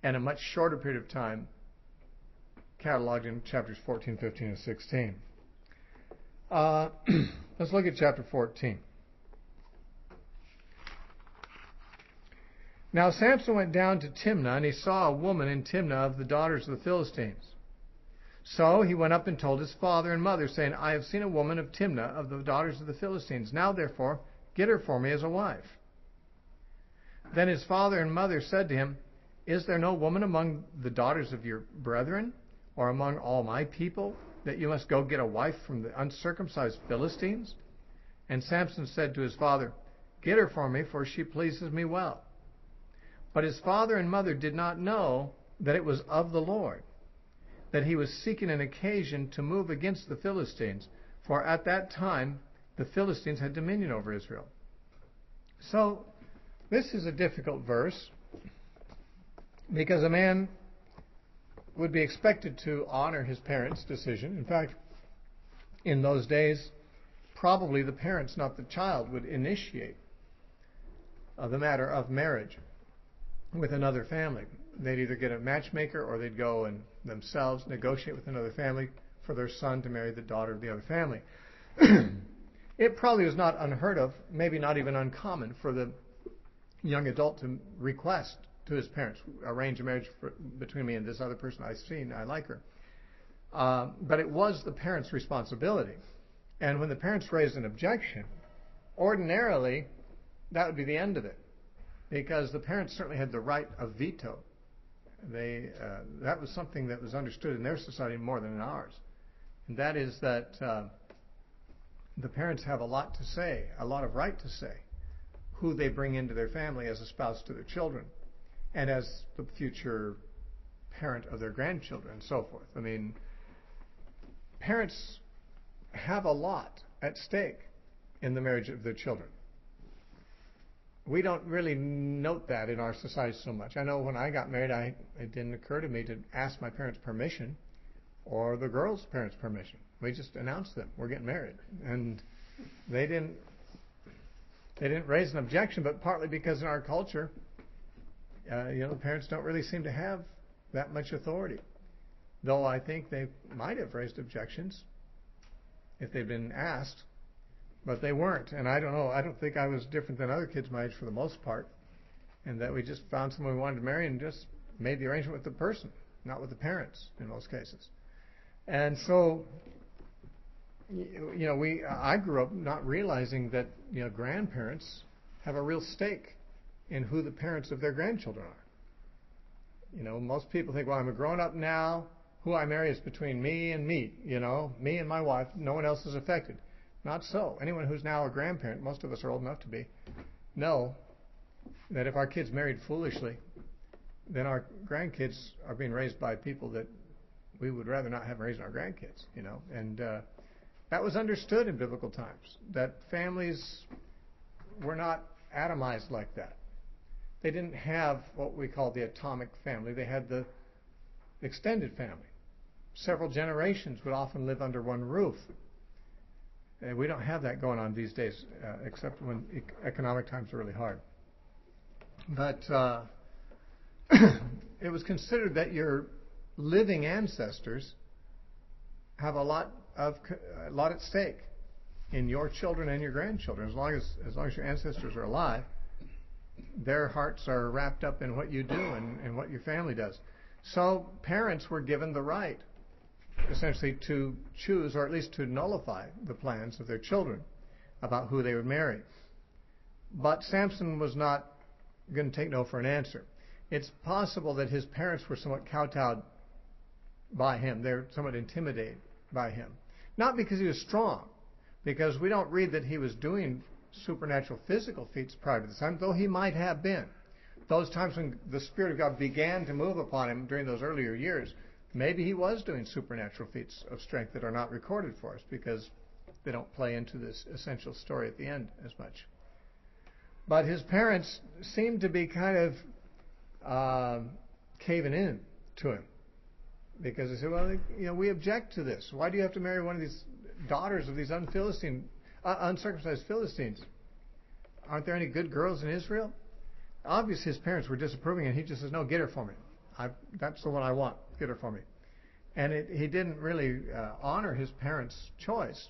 and a much shorter period of time cataloged in chapters 14, 15, and 16. Let's look at chapter 14. Now Samson went down to Timnah, and he saw a woman in Timnah of the daughters of the Philistines. So he went up and told his father and mother, saying, I have seen a woman of Timnah of the daughters of the Philistines. Now therefore, get her for me as a wife. Then his father and mother said to him, Is there no woman among the daughters of your brethren, or among all my people, that you must go get a wife from the uncircumcised Philistines? And Samson said to his father, Get her for me, for she pleases me well. But his father and mother did not know that it was of the Lord, that he was seeking an occasion to move against the Philistines, for at that time the Philistines had dominion over Israel. So This is a difficult verse because a man would be expected to honor his parents' decision. In fact, in those days, probably the parents, not the child, would initiate the matter of marriage with another family. They'd either get a matchmaker or they'd go and themselves negotiate with another family for their son to marry the daughter of the other family. It probably was not unheard of, maybe not even uncommon, for the young adult to request to his parents, arrange a marriage between me and this other person I've seen, I like her. But it was the parents' responsibility. And when the parents raised an objection, ordinarily that would be the end of it, because the parents certainly had the right of veto. That was something that was understood in their society more than in ours. And that is that the parents have a lot to say, a lot of right to say, who they bring into their family as a spouse to their children and as the future parent of their grandchildren and so forth. I mean, parents have a lot at stake in the marriage of their children. We don't really note that in our society so much. I know when I got married, it didn't occur to me to ask my parents' permission or the girl's parents' permission. We just announced them, we're getting married. And they didn't raise an objection, but partly because in our culture, the parents don't really seem to have that much authority. Though I think they might have raised objections if they'd been asked, but they weren't. And I don't know, I don't think I was different than other kids my age for the most part, and that we just found someone we wanted to marry and just made the arrangement with the person, not with the parents in most cases. And so, I grew up not realizing that grandparents have a real stake in who the parents of their grandchildren are. Most people think, well, I'm a grown up now. Who I marry is between me and me. Me and my wife. No one else is affected. Not so. Anyone who's now a grandparent, most of us are old enough to be, know that if our kids married foolishly, then our grandkids are being raised by people that we would rather not have raising our grandkids. And that was understood in biblical times, that families were not atomized like that. They didn't have what we call the atomic family. They had the extended family. Several generations would often live under one roof. We don't have that going on these days, except when economic times are really hard. But it was considered that your living ancestors have a lot at stake in your children and your grandchildren. As long as your ancestors are alive, their hearts are wrapped up in what you do and what your family does. So parents were given the right, essentially, to choose or at least to nullify the plans of their children about who they would marry. But Samson was not going to take no for an answer. It's possible that his parents were somewhat kowtowed by him. They're somewhat intimidated by him. Not because he was strong, because we don't read that he was doing supernatural physical feats prior to this time, though he might have been. Those times when the Spirit of God began to move upon him during those earlier years, maybe he was doing supernatural feats of strength that are not recorded for us because they don't play into this essential story at the end as much. But his parents seemed to be kind of caving in to him, because they said, well, we object to this. Why do you have to marry one of these daughters of these uncircumcised Philistines? Aren't there any good girls in Israel? Obviously his parents were disapproving, and he just says, no, get her for me. That's the one I want. Get her for me. And he didn't really honor his parents' choice,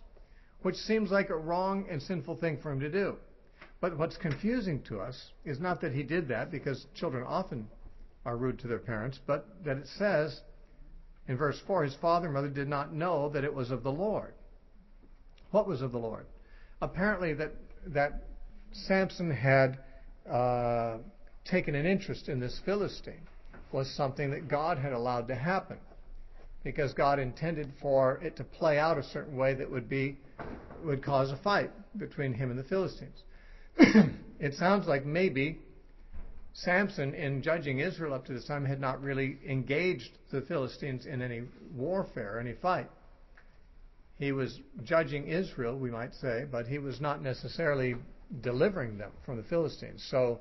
which seems like a wrong and sinful thing for him to do. But what's confusing to us is not that he did that, because children often are rude to their parents, but that it says in verse 4, his father and mother did not know that it was of the Lord. What was of the Lord? Apparently that Samson had taken an interest in this Philistine was something that God had allowed to happen, because God intended for it to play out a certain way that would cause a fight between him and the Philistines. It sounds like maybe Samson, in judging Israel up to this time, had not really engaged the Philistines in any warfare, any fight. He was judging Israel, we might say, but he was not necessarily delivering them from the Philistines. So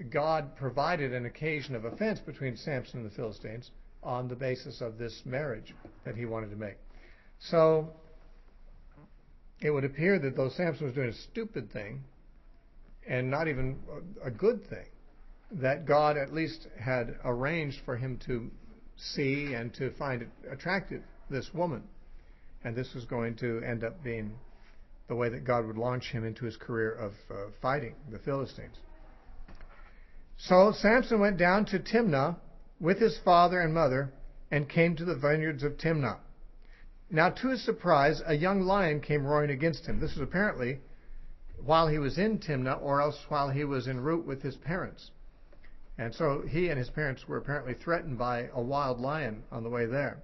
God provided an occasion of offense between Samson and the Philistines on the basis of this marriage that he wanted to make. So it would appear that though Samson was doing a stupid thing, and not even a good thing, that God at least had arranged for him to see and to find it attractive, this woman. And this was going to end up being the way that God would launch him into his career of fighting the Philistines. So Samson went down to Timnah with his father and mother and came to the vineyards of Timnah. Now, to his surprise, a young lion came roaring against him. This was apparently while he was in Timnah, or else while he was en route with his parents. And so he and his parents were apparently threatened by a wild lion on the way there.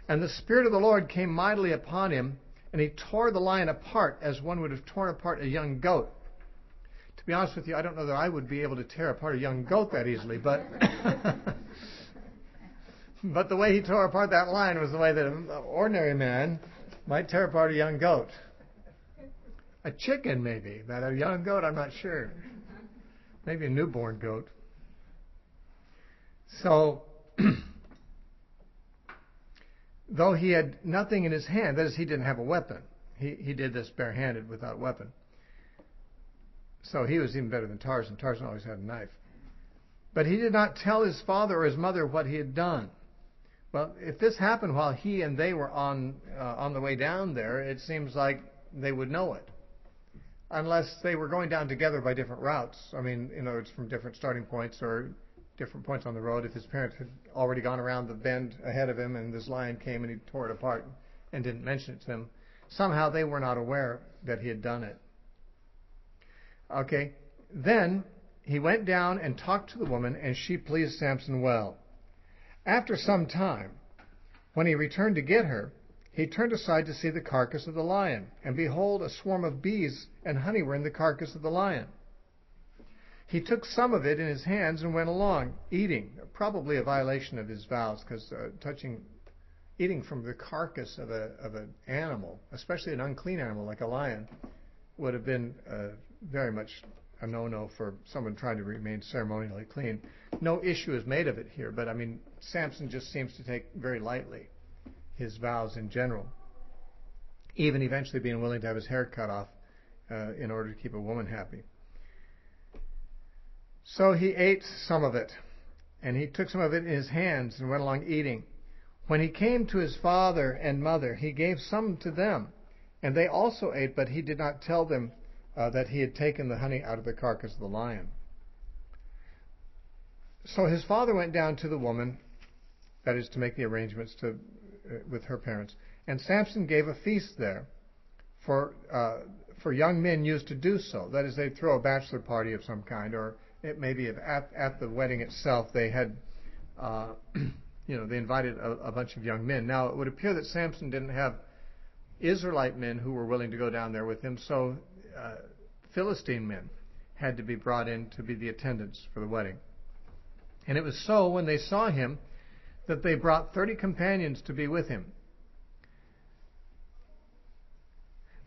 And the Spirit of the Lord came mightily upon him, and he tore the lion apart as one would have torn apart a young goat. To be honest with you, I don't know that I would be able to tear apart a young goat that easily, but but the way he tore apart that lion was the way that an ordinary man might tear apart a young goat. A chicken, maybe, but a young goat, I'm not sure. Maybe a newborn goat. So, though he had nothing in his hand, that is, he didn't have a weapon. He did this barehanded without a weapon. So he was even better than Tarzan. Tarzan always had a knife. But he did not tell his father or his mother what he had done. Well, if this happened while he and they were on the way down there, it seems like they would know it. Unless they were going down together by different routes. I mean, in other words, from different starting points or different points on the road. If his parents had already gone around the bend ahead of him and this lion came and he tore it apart and didn't mention it to them, somehow they were not aware that he had done it. Okay, then he went down and talked to the woman, and she pleased Samson well. After some time, when he returned to get her, he turned aside to see the carcass of the lion, and behold, a swarm of bees and honey were in the carcass of the lion. He took some of it in his hands and went along, eating, probably a violation of his vows, because eating from the carcass of an animal, especially an unclean animal like a lion, would have been very much a no-no for someone trying to remain ceremonially clean. No issue is made of it here, but I mean, Samson just seems to take very lightly his vows in general, even eventually being willing to have his hair cut off in order to keep a woman happy. So he ate some of it, and he took some of it in his hands and went along eating. When he came to his father and mother, he gave some to them, and they also ate, but he did not tell them that he had taken the honey out of the carcass of the lion. So his father went down to the woman, that is, to make the arrangements with her parents, and Samson gave a feast there for young men used to do so. That is, they'd throw a bachelor party of some kind, or it may be at the wedding itself they had, they invited a bunch of young men. Now, it would appear that Samson didn't have Israelite men who were willing to go down there with him, so Philistine men had to be brought in to be the attendants for the wedding. And it was so, when they saw him, that they brought 30 companions to be with him.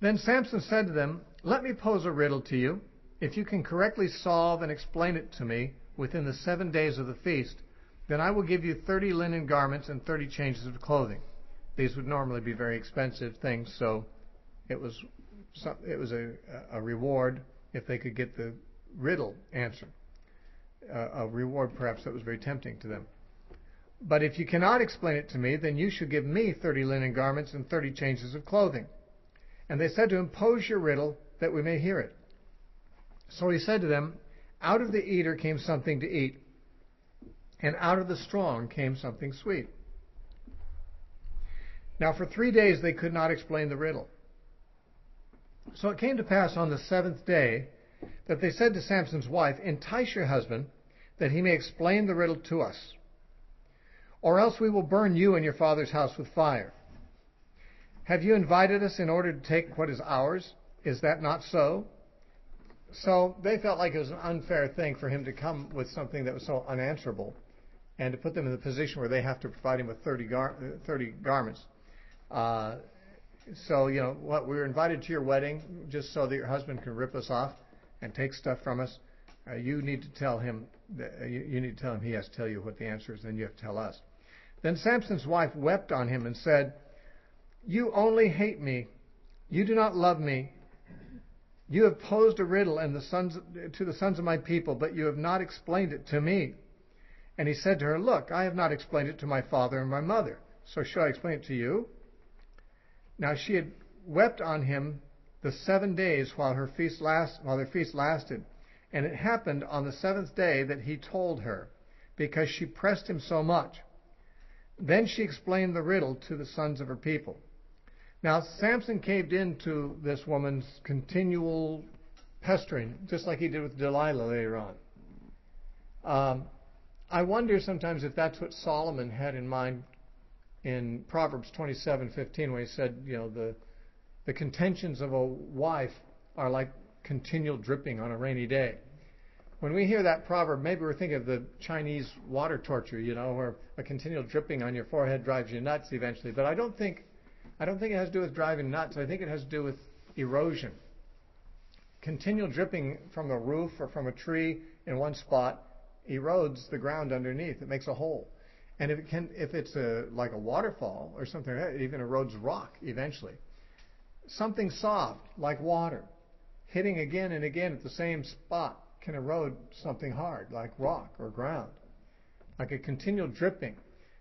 Then Samson said to them, "Let me pose a riddle to you. If you can correctly solve and explain it to me within the 7 days of the feast, then I will give you 30 linen garments and 30 changes of clothing." These would normally be very expensive things, so it was a reward if they could get the riddle answered. A reward perhaps that was very tempting to them. "But if you cannot explain it to me, then you should give me 30 linen garments and 30 changes of clothing." And they said to him, "Pose your riddle that we may hear it." So he said to them, "Out of the eater came something to eat, and out of the strong came something sweet." Now for 3 days they could not explain the riddle. So it came to pass on the 7th day that they said to Samson's wife, "Entice your husband, that he may explain the riddle to us, or else we will burn you and your father's house with fire. Have you invited us in order to take what is ours? Is that not so?" So they felt like it was an unfair thing for him to come with something that was so unanswerable and to put them in the position where they have to provide him with 30 garments. So, we were invited to your wedding just so that your husband can rip us off and take stuff from us. You need to tell him. You need to tell him he has to tell you what the answer is. Then you have to tell us." Then Samson's wife wept on him and said, "You only hate me. You do not love me. You have posed a riddle to the sons of my people, but you have not explained it to me." And he said to her, "Look, I have not explained it to my father and my mother, so shall I explain it to you?" Now she had wept on him the 7 days while their feast lasted. And it happened on the 7th day that he told her, because she pressed him so much. Then she explained the riddle to the sons of her people. Now Samson caved into this woman's continual pestering, just like he did with Delilah later on. I wonder sometimes if that's what Solomon had in mind in Proverbs 27:15, when he said, the contentions of a wife are like continual dripping on a rainy day. When we hear that proverb, maybe we're thinking of the Chinese water torture, where a continual dripping on your forehead drives you nuts eventually. But I don't think it has to do with driving nuts. I think it has to do with erosion. Continual dripping from a roof or from a tree in one spot erodes the ground underneath. It makes a hole. And if it's like a waterfall or something like that, it even erodes rock eventually. Something soft, like water, hitting again and again at the same spot can erode something hard, like rock or ground, like a continual dripping.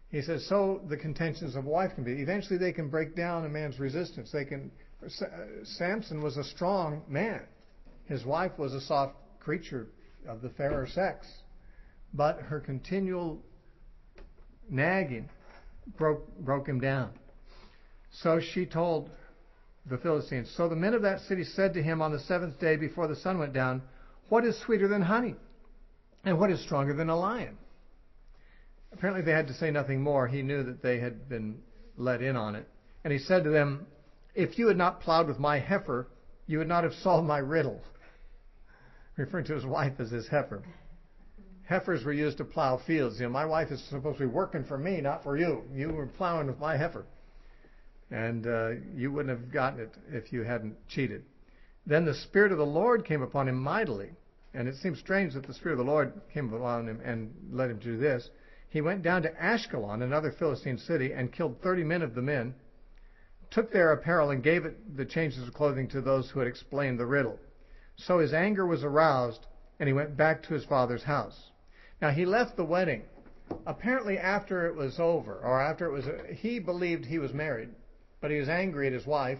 He says, so the contentions of a wife can be. Eventually they can break down a man's resistance. Samson was a strong man. His wife was a soft creature of the fairer sex. But her continual nagging broke him down. So she told the Philistines. So the men of that city said to him on the 7th day before the sun went down, "What is sweeter than honey? And what is stronger than a lion?" Apparently they had to say nothing more. He knew that they had been let in on it. And he said to them, "If you had not plowed with my heifer, you would not have solved my riddle." Referring to his wife as his heifer. Heifers were used to plow fields. My wife is supposed to be working for me, not for you. You were plowing with my heifer. And you wouldn't have gotten it if you hadn't cheated. Then the Spirit of the Lord came upon him mightily. And it seems strange that the Spirit of the Lord came upon him and led him to do this. He went down to Ashkelon, another Philistine city, and killed 30 men of the men, took their apparel and gave it the changes of clothing to those who had explained the riddle. So his anger was aroused, and he went back to his father's house. Now he left the wedding. Apparently after it was over, or he believed he was married, but he was angry at his wife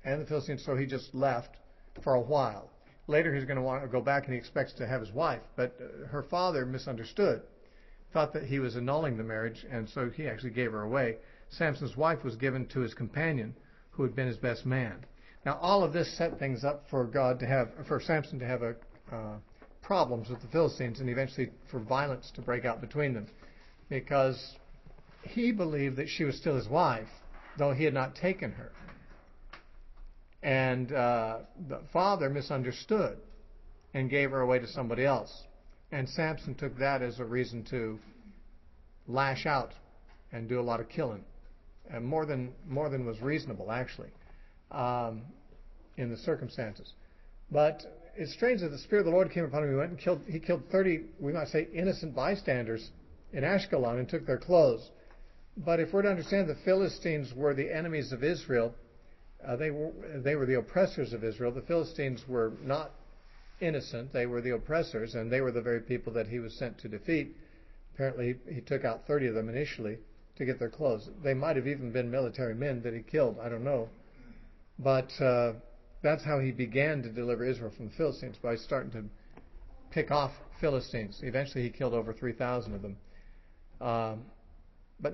and the Philistines, so he just left for a while. Later he's going to want to go back, and he expects to have his wife, but her father misunderstood, thought that he was annulling the marriage, and so he actually gave her away. Samson's wife was given to his companion, who had been his best man. Now all of this set things up for Samson to have problems with the Philistines, and eventually for violence to break out between them, because he believed that she was still his wife, though he had not taken her. And the father misunderstood and gave her away to somebody else. And Samson took that as a reason to lash out and do a lot of killing, and more than was reasonable, actually, in the circumstances. But it's strange that the Spirit of the Lord came upon him. He killed 30, we might say, innocent bystanders in Ashkelon and took their clothes. But if we're to understand the Philistines were the enemies of Israel, they were the oppressors of Israel. The Philistines were not innocent. They were the oppressors, and they were the very people that he was sent to defeat. Apparently he took out 30 of them initially to get their clothes. They might have even been military men that he killed. I don't know. But that's how he began to deliver Israel from the Philistines, by starting to pick off Philistines. Eventually he killed over 3,000 of them. But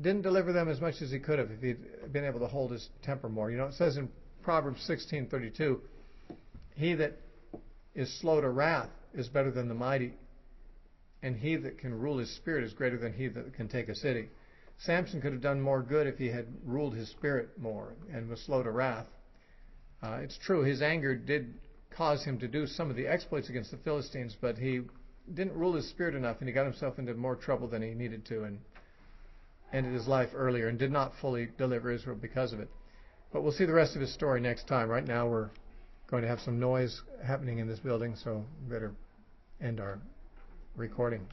didn't deliver them as much as he could have if he'd been able to hold his temper more. It says in Proverbs 16:32, "He that is slow to wrath is better than the mighty, and he that can rule his spirit is greater than he that can take a city." Samson could have done more good if he had ruled his spirit more and was slow to wrath. It's true, his anger did cause him to do some of the exploits against the Philistines, but he didn't rule his spirit enough, and he got himself into more trouble than he needed to, and ended his life earlier, and did not fully deliver Israel because of it. But we'll see the rest of his story next time. Right now we're going to have some noise happening in this building, so better end our recording.